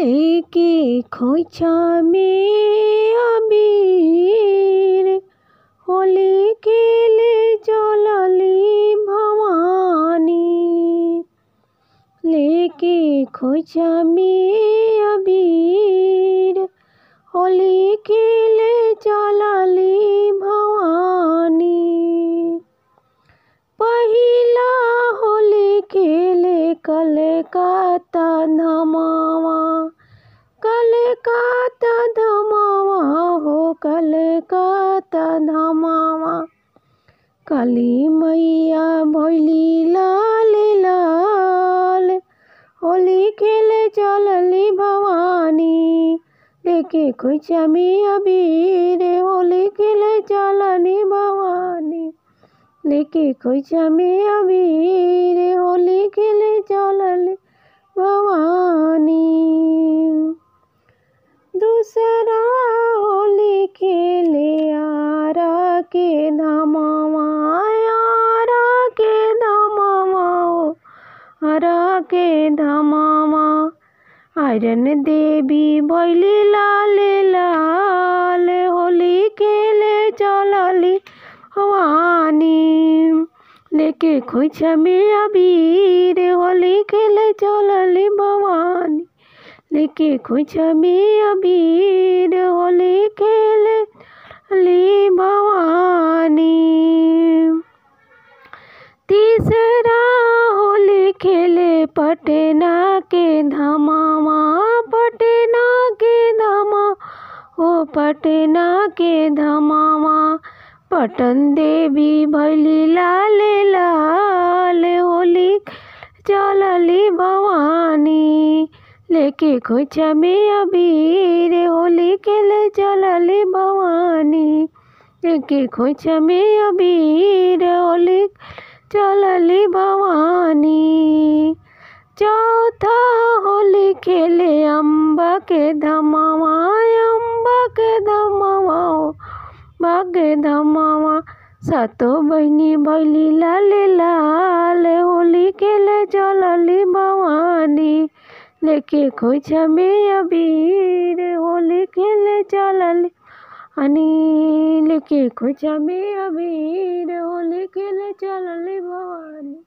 लेके खोइछा में अबीर होली खेले चलली भवानी। लेके खोइछा में अबीर होली खेले चलली भवानी। पहिला होली खेले कलकत्ता धमावा, कलकत्ता धमावा हो कलकत्ता धमावा। काली मैया भैली लाल लाल होली खेले चलली भवानी। लेके खोइछा में अबीर होली खेले चलली भवानी। लेके खोइछा में अबीर होली खेले चलली भवानी। दूसरा होली खेले आरा के धमावा, आरा के धमावा आरा के धमावा। आयरन देवी भैली लाल लाल होली खेले चलली भवानी। लेके खोइछा में अबीर होली खेले चलली भवानी। लेके खोइछा में अबीर होली खेले चलली भवानी। तीसरा होली खेले पटना के धमावा, पटना के धमा हो पटना के धमावा। पटन देवी भैली लाल लाल होली चलली भवानी। लेके खोइछा में अबीर होली खेले चलली भवानी। लेके खोइछा में अबीर होली चलली भवानी। चौथा होली खेले अम्बा के धमावा, अम्बा के धमावा बागे धमावा। सातो बहिनी भैली लाल लाल होली खेले चलली भवानी। लेके खोइछा में अबीर होली खेले चलली भवानी। लेके खोइछा में अबीर होली खेले चलली भवानी।